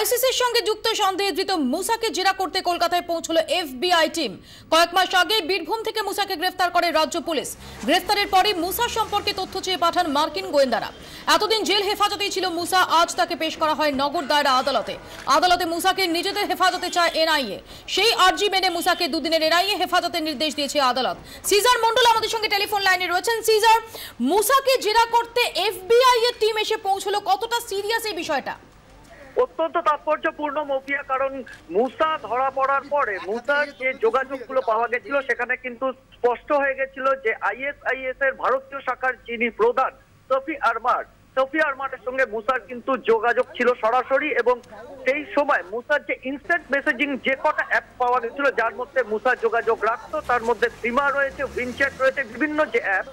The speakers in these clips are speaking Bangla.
আইসিসির সঙ্গে যুক্ত সন্দেহে ধৃত মুসাকে জেরা করতে কলকাতায় পৌঁছলো এফবিআই টিম। কয়েক মাস আগে বীরভূম থেকে মুসাকে গ্রেফতার করে রাজ্য পুলিশ। গ্রেফতারের পরে মুসা সম্পর্কে তথ্য চেয়ে পাঠান মার্কিন গোয়েন্দারা। এতদিন জেল হেফাজতেই ছিল মুসা, আজ তাকে পেশ করা হয় নগর দায়রা আদালতে। আদালতে মুসাকে নিজেদের হেফাজতে চায় এনআইএ। সেই আর্জি মেনে মুসাকে দুদিনের এনআইএ হেফাজতের নির্দেশ দিয়েছে আদালত। সিজার মন্ডল আমাদের সঙ্গে টেলিফোন লাইনে রয়েছেন। সিজার, মুসাকে জেরা করতে এফবিআই এর টিম এসে পৌঁছলো, কতটা সিরিয়াস এই বিষয়টা? অত্যন্ত তাৎপর্যপূর্ণ মফিয়া, কারণ মুসা ধরা পড়ার পরে মুসার যে যোগাযোগগুলো পাওয়া গেছিল সেখানে কিন্তু স্পষ্ট হয়ে গেছিল যে আইএসআইএস এর ভারতীয় শাখার যিনি প্রধান সফি আরমারের সঙ্গে মুসার কিন্তু যোগাযোগ ছিল সরাসরি। এবং সেই সময় মুসার যে ইনস্ট্যান্ট মেসেজিং যে কটা অ্যাপ পাওয়া গেছিল যার মধ্যে মুসার যোগাযোগ রাখতো, তার মধ্যে সিমা রয়েছে, উইনচ্যাট রয়েছে, বিভিন্ন যে অ্যাপ,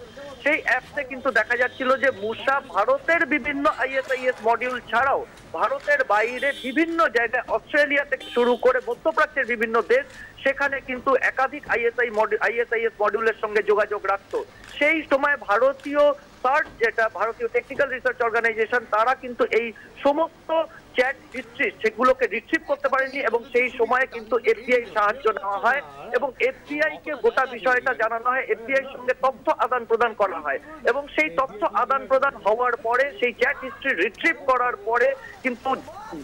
সেই অ্যাপসে কিন্তু দেখা যাচ্ছিল যে মুসা ভারতের বিভিন্ন আইএসআইএস মডিউল ছাড়াও ভারতের বাইরে বিভিন্ন জায়গায়, অস্ট্রেলিয়া থেকে শুরু করে মধ্যপ্রাচ্যের বিভিন্ন দেশ, সেখানে কিন্তু একাধিক আইএসআইএস মডিউলের সঙ্গে যোগাযোগ রাখতো। সেই সময় ভারতীয় সার্চ, যেটা ভারতীয় টেকনিক্যাল রিসার্চ অর্গানাইজেশন, তারা কিন্তু এই সমস্ত চ্যাট হিস্ট্রি সেগুলোকে রিট্রিভ করতে পারেনি এবং সেই সময়ে কিন্তু এফবিআই সাহায্য নেওয়া হয় এবং এফবিআই কে গোটা বিষয়টা জানানো হয়, এফবিআই এর সঙ্গে তথ্য আদান প্রদান করা হয় এবং সেই তথ্য আদান প্রদান হওয়ার পরে, সেই চ্যাট হিস্ট্রি রিট্রিভ করার পরে কিন্তু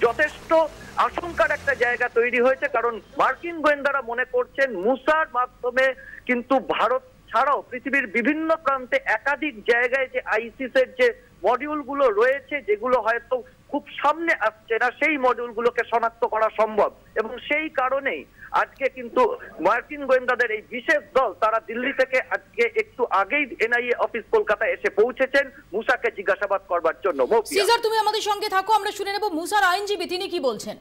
যথেষ্ট আশঙ্কার একটা জায়গা তৈরি হয়েছে। কারণ মার্কিন গোয়েন্দারা মনে করছেন মুসার মাধ্যমে কিন্তু ভারত ছাড়াও পৃথিবীর বিভিন্ন প্রান্তে একাধিক জায়গায় যে আইসিসের যে মডিউলগুলো রয়েছে, যেগুলো হয়তো খুব সামনে আসছে না, সেই মডিউলগুলোকে শনাক্ত করা সম্ভব। এবং সেই কারণেই আজকে কিন্তু মার্কিন গোয়েন্দাদের এই বিশেষ দল, তারা দিল্লি থেকে আজকে একটু আগেই এনআইএ অফিস কলকাতায় এসে পৌঁছেছেন মুসাকে জিজ্ঞাসাবাদ করবার জন্য। সিজার, তুমি আমাদের সঙ্গে থাকো, আমরা শুনে নেব মুসার আইনজীবী তিনি কি বলছেন।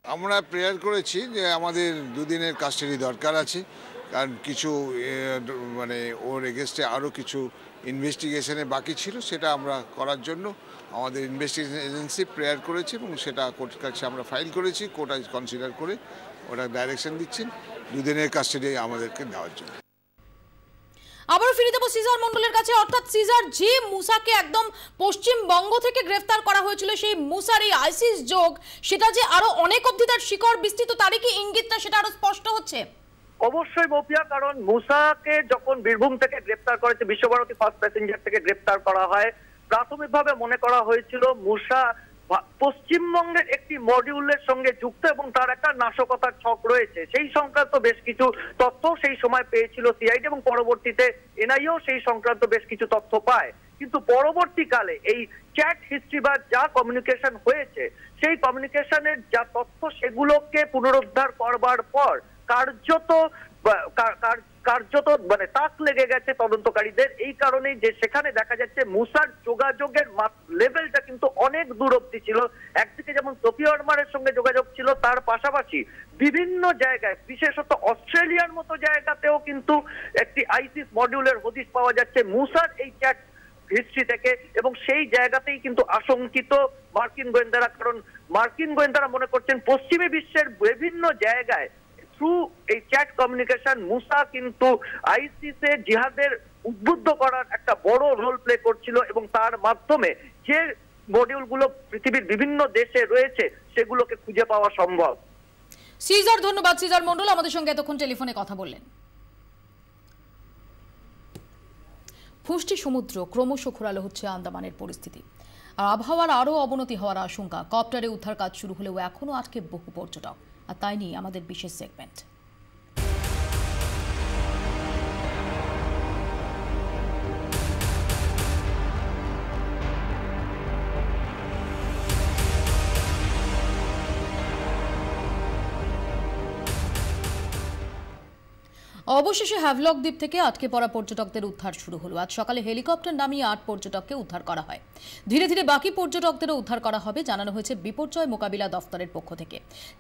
আমরা প্রেয়ার করেছি যে আমাদের দুদিনের কাস্টাডি দরকার আছে, কারণ কিছু মানে ওর এগেনস্টে আরও কিছু ইনভেস্টিগেশনে বাকি ছিল, সেটা আমরা করার জন্য আমাদের ইনভেস্টিগেশন এজেন্সি প্রেয়ার করেছে এবং সেটা কোর্টের কাছে আমরা ফাইল করেছি। কোর্ট কনসিডার করে ওটা ডাইরেকশন দিচ্ছেন দুদিনের কাস্টাডি আমাদেরকে দেওয়ার জন্য। আবারও ফিরে যাবো সিজার মন্ডলের কাছে। অর্থাৎ সিজার, যে মুসাকে একদম পশ্চিমবঙ্গ থেকে গ্রেফতার করা হয়েছিল, সেই মুসার এই আইসিস যোগ, সেটা যে আরো অনেক অবধি তার শিকড় বিস্তৃত, তারই কি ইঙ্গিতটা সেটা আরো স্পষ্ট হচ্ছে? অবশ্যই মফিয়া, কারণ মুসাকে যখন বীরভূম থেকে গ্রেফতার করেছে, বিশ্বভারতী ফার্স্ট প্যাসেঞ্জার থেকে গ্রেফতার করা হয়, প্রাথমিকভাবে মনে করা হয়েছিল মুসা পশ্চিমবঙ্গের একটি মডিউলের সঙ্গে যুক্ত এবং তার একটা নাশকতার ছক রয়েছে। সেই সংক্রান্ত বেশ কিছু তথ্য সেই সময় পেয়েছিল সিআইডি এবং পরবর্তীতে এনআইএও সেই সংক্রান্ত বেশ কিছু তথ্য পায়। কিন্তু পরবর্তীকালে এই চ্যাট হিস্ট্রি বা যা কমিউনিকেশন হয়েছে, সেই কমিউনিকেশনের যা তথ্য, সেগুলোকে পুনরুদ্ধার করবার পর কার্যত মানে তাক লেগে গেছে তদন্তকারীদের। এই কারণেই যে সেখানে দেখা যাচ্ছে মুসার যোগাযোগের লেভেলটা কিন্তু অনেক দূর অব্দি ছিল। একদিকে যেমন সফি আরমারের সঙ্গে যোগাযোগ ছিল, তার পাশাপাশি বিভিন্ন জায়গায়, বিশেষত অস্ট্রেলিয়ার মতো জায়গাতেও কিন্তু একটি আইসিস মডিউলের হদিশ পাওয়া যাচ্ছে মুসার এই চ্যাট হিস্ট্রি থেকে। এবং সেই জায়গাতেই কিন্তু আশঙ্কিত মার্কিন গোয়েন্দারা, কারণ মার্কিন গোয়েন্দারা মনে করছেন পশ্চিমী বিশ্বের বিভিন্ন জায়গায় থ্রু এই চ্যাট কমিউনিকেশন মুসা কিন্তু আইসিসে জিহাদের উদ্বুদ্ধ করার একটা বড় রোল প্লে করছিল এবং তার মাধ্যমে যে মডিউলগুলো পৃথিবীর বিভিন্ন দেশে রয়েছে সেগুলোকে খুঁজে পাওয়া সম্ভব। সিজার, ধন্যবাদ। সিজার মন্ডল আমাদের সঙ্গে এতক্ষণ টেলিফোনে কথা বললেন। পুষ্টি সমুদ্র ক্রমশ ঘোরালো হচ্ছে আন্দামানের পরিস্থিতি, আর আবহাওয়ার আরও অবনতি হওয়ার আশঙ্কা। কপ্টারে উদ্ধার কাজ শুরু হলেও এখনও আটকে বহু পর্যটক, আর তাই নিয়ে আমাদের বিশেষ সেগমেন্ট। অবশেষে হ্যাভলক দ্বীপ থেকে আটকে পড়া পর্যটকদের উদ্ধার শুরু হলো। আজ সকালে হেলিকপ্টার নামিয়ে 8 পর্যটককে উদ্ধার করা হয়। ধীরে ধীরে বাকি পর্যটকদেরও উদ্ধার করা হবে, জানানো হয়েছে বিপর্যয় মোকাবিলা দফতরের পক্ষ থেকে।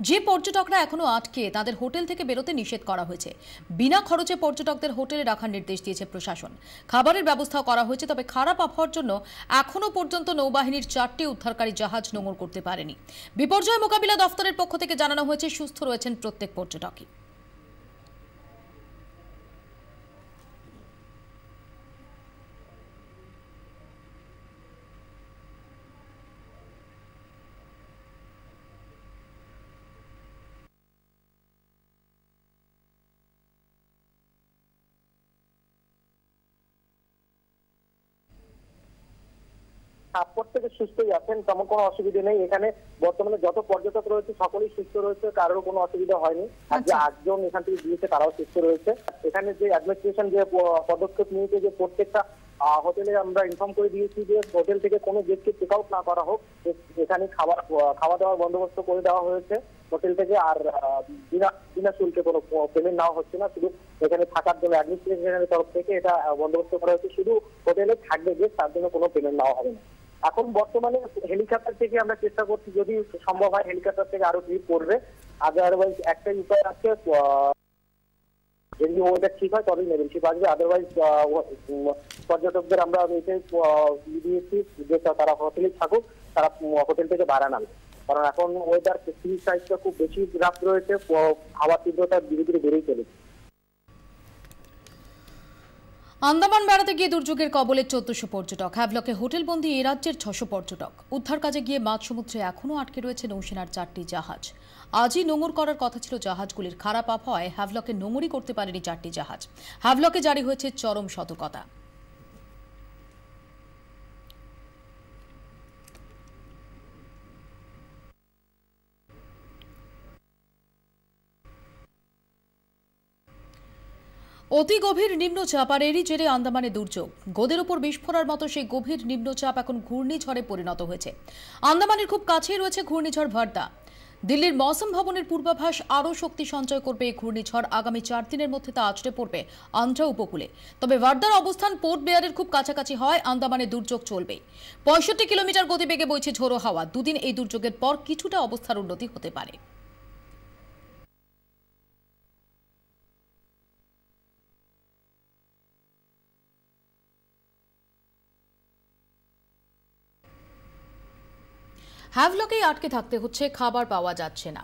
যে পর্যটকরা এখনো আটকে, তাদের হোটেল থেকে বেরোতে নিষেধ করা হয়েছে। বিনা খরচে পর্যটকদের হোটেলে রাখার নির্দেশ দিয়েছে প্রশাসন। খাবারের ব্যবস্থাও করা হয়েছে, তবে খারাপ আবহাওয়ার জন্য এখনো পর্যন্ত নৌবাহিনীর 4টি উদ্ধারকারী জাহাজ নোঙর করতে পারেনি। বিপর্যয় মোকাবিলা দফতরের পক্ষ থেকে জানানো হয়েছে সুস্থ রয়েছেন প্রত্যেক পর্যটকই। প্রত্যেকে সুস্থই আছেন, তেমন কোনো অসুবিধা নেই। এখানে বর্তমানে যত পর্যটক রয়েছে সকলেই সুস্থ রয়েছে, কারোর কোনো অসুবিধা হয়নি। আর যে 8 জন এখান থেকে গিয়েছে তারাও সুস্থ রয়েছে। এখানে যে অ্যাডমিনিস্ট্রেশন যে পদক্ষেপ নিয়েছে যে প্রত্যেকটা হোটেলে আমরা ইনফর্ম করে দিয়েছি যে হোটেল থেকে কোনো গেস্টকে চেক আউট না করা হোক, এখানে খাওয়া দাওয়ার বন্দোবস্ত করে দেওয়া হয়েছে হোটেল থেকে। আর বিনা শুল্কে কোনো পেমেন্ট নেওয়া হচ্ছে না, শুধু এখানে থাকার জন্য অ্যাডমিনিস্ট্রেশনের তরফ থেকে এটা বন্দোবস্ত করা হয়েছে। শুধু হোটেলে থাকবে গেস্ট, তার জন্য কোনো পেমেন্ট নেওয়া হবে না। এখন বর্তমানে হেলিকপ্টার থেকে আমরা চেষ্টা করছি যদি সম্ভব হয় হেলিকপ্টার থেকে আরো ট্রিপ করবে। আদারওয়াইজ একটাই উপায় আছে, যদি ওটা ঠিক হয় তবেই মেম্বারশিপ আসবে। আদারওয়াইজ পর্যটকদের আমরা এটাই দিয়েছি যে তারা হোটেলে থাকুক, তারা হোটেল থেকে বাইরে নামে। কারণ এখন ওয়েদার সি সাইডটা খুব বেশি রাত রয়েছে, হাওয়ার তীব্রতা ধীরে ধীরে বেড়েই চলেছে। আন্দামান বেড়াতে গিয়ে দুর্যোগের কবলে 1400 পর্যটক। হ্যাভলকে হোটেলবন্দি এ রাজ্যের 600 পর্যটক। উদ্ধার কাজে গিয়ে মাঝ সমুদ্রে এখনও আটকে রয়েছে নৌসেনার 4টি জাহাজ। আজই নোঙর করার কথা ছিল জাহাজগুলির, খারাপ আবহাওয়ায় হ্যাভলকে নোঙরই করতে পারেনি 4টি জাহাজ। হ্যাভলকে জারি হয়েছে চরম সতর্কতা। অতি গভীর নিম্নচাপ আর এরই জেরে আন্দামানে দুর্যোগ। গোদের উপর বিস্ফোরার মতো সেই গভীর নিম্নচাপ এখন ঘূর্ণিঝড়ে পরিণত হয়েছে। আন্দামানের খুব কাছেই রয়েছে ঘূর্ণিঝড় ভার্দা। দিল্লির মৌসুম ভবনের পূর্বাভাস আরও শক্তি সঞ্চয় করবে এই ঘূর্ণিঝড়। আগামী 4 দিনের মধ্যে তা আছড়ে পড়বে আন্ধ্রা উপকূলে। তবে ভার্দার অবস্থান পোর্ট ব্লেয়ারের খুব কাছাকাছি হয় আন্দামানে দুর্যোগ চলবে। 65 কিলোমিটার গতিবেগে বইছে ঝোড়ো হাওয়া। দুদিন এই দুর্যোগের পর কিছুটা অবস্থার উন্নতি হতে পারে। হ্যাভলকেই আটকে থাকতে হচ্ছে, খাবার পাওয়া যাচ্ছে না।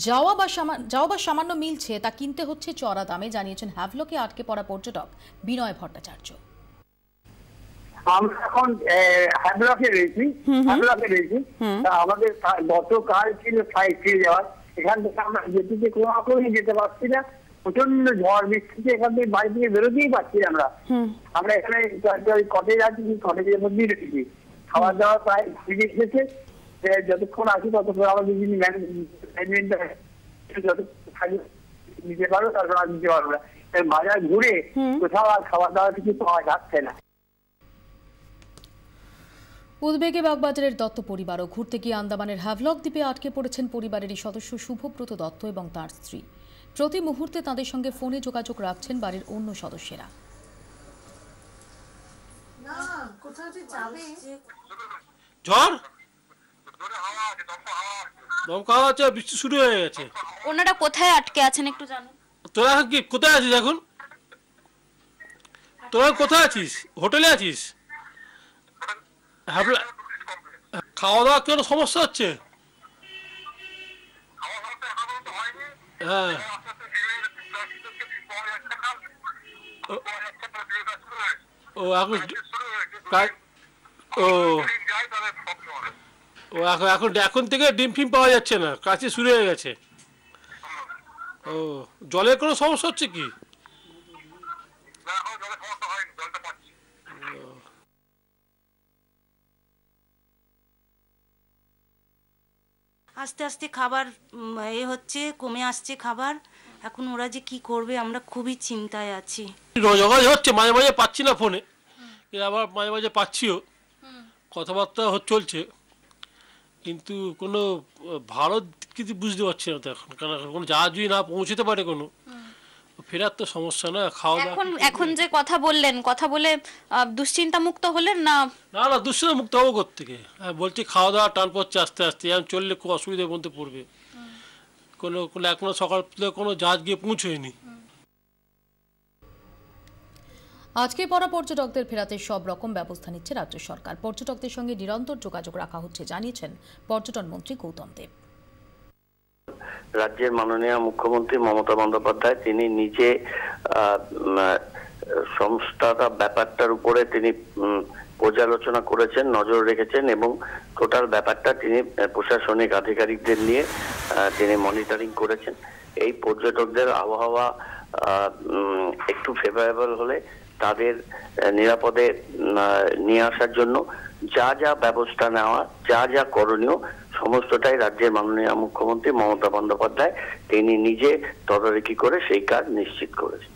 যাওয়া বা সামান্য মিলছে তা কিনতে হচ্ছে চড়া দামে, জানিয়েছেন হ্যাভলকে আটকে পড়া পর্যটক বিনয় ভট্টাচার্য। আমরা এখন হ্যাভলকে রয়েছি। আমাদের গতকাল ছিল ফ্লাইট ছিল যাওয়ার, এখান থেকে আমরা যেতে কোনোরকমই যেতে পারছি না। প্রচন্ড ঝড় বৃষ্টিতে এখান থেকে বাড়ি থেকে বেরোতেই পারছি আমরা। আমরা এখানে কটেজ আছি, কটেজের মধ্যেই রয়েছি। খাওয়া দাওয়া প্রায় ফিরে এসেছে, যতক্ষণ আসি ততক্ষণ আমাদের যিনি নিতে পারো তারপর আর নিতে পারবো না। বাজার ঘুরে কোথাও আর খাওয়া দাওয়া কিছু পাওয়া যাচ্ছে না। উদ্বেগে বাগবাজারের দত্ত পরিবারও। ঘুরতে গিয়ে আন্দামানের হ্যাভলক দ্বীপে আটকে পড়েছেন পরিবারেরই সদস্য শুভব্রত দত্ত এবং তার স্ত্রী। প্রতি মুহূর্তে তাদের সঙ্গে ফোনে যোগাযোগ রাখছেন বাড়ির অন্য সদস্যরা। ঝড় দমকা আছে, বৃষ্টি শুরু হয়ে গেছে। ওনারা কোথায় আটকে আছেন একটু জানেন? তোরা কি কোথায় আছিস এখন? তোরা কোথায় আছিস? হোটেলে আছিস? খাওয়া দাওয়া কেন সমস্যা হচ্ছে? হ্যাঁ, ও এখন এখন থেকে ডিম ফিম পাওয়া যাচ্ছে না, কাছে শুরু হয়ে গেছে। ও, জলের কোনো সমস্যা হচ্ছে কি? আস্তে আস্তে খাবার হচ্ছে, কমে আসছে খাবার। এখন ওরা যে কি করবে আমরা খুবই চিন্তায় আছি। যোগাযোগ হচ্ছে, মাঝে মাঝে পাচ্ছি না ফোনে, আবার মাঝে মাঝে পাচ্ছিও, কথাবার্তা চলছে, কিন্তু কোনো ভালো কিছু বুঝতে পারছি না তো এখন। কারণ কোনো জাহাজ যদি না পৌঁছতে পারে কোনো, ফেরার তো সমস্যা না। খাওয়া দাওয়া এখন যে কথা বললেন, কথা বলে দুশ্চিন্তা মুক্ত হলেন না? না না, দুশ্চিন্তা মুক্ত হবো কোত্থেকে? বলছি খাওয়া দাওয়া টান পড়ছে আস্তে আস্তে, এখন চললে খুব অসুবিধার মধ্যে পড়বে। কোনো এখনো সকাল কোনো জাহাজ গিয়ে পৌঁছয়নি। আজকে পড়া পর্যটকদের ফেরাতে সব রকম ব্যবস্থা নিচ্ছে রাজ্য সরকার। পর্যটকদের সঙ্গে নিরন্তর যোগাযোগ রাখা হচ্ছে, জানিয়েছেন পর্যটন মন্ত্রী গৌতম দেব। রাজ্যের মাননীয় মুখ্যমন্ত্রী মমতা বন্দ্যোপাধ্যায় তিনি নিজে সংস্থাটা ব্যাপারটার উপরে তিনি পর্যালোচনা করেছেন, নজর রেখেছেন এবং টোটাল ব্যাপারটা তিনি প্রশাসনিক আধিকারিকদের নিয়ে তিনি মনিটরিং করেছেন। এই পর্যটকদের আবহাওয়া একটু ফেভারেবল হলে তাদের নিরাপদে নিয়ে আসার জন্য যা যা ব্যবস্থা নেওয়া, যা যা করণীয়, সমস্তটাই রাজ্যের মাননীয় মুখ্যমন্ত্রী মমতা বন্দ্যোপাধ্যায় তিনি নিজে তদারকি করে সেই কাজ নিশ্চিত করেছেন।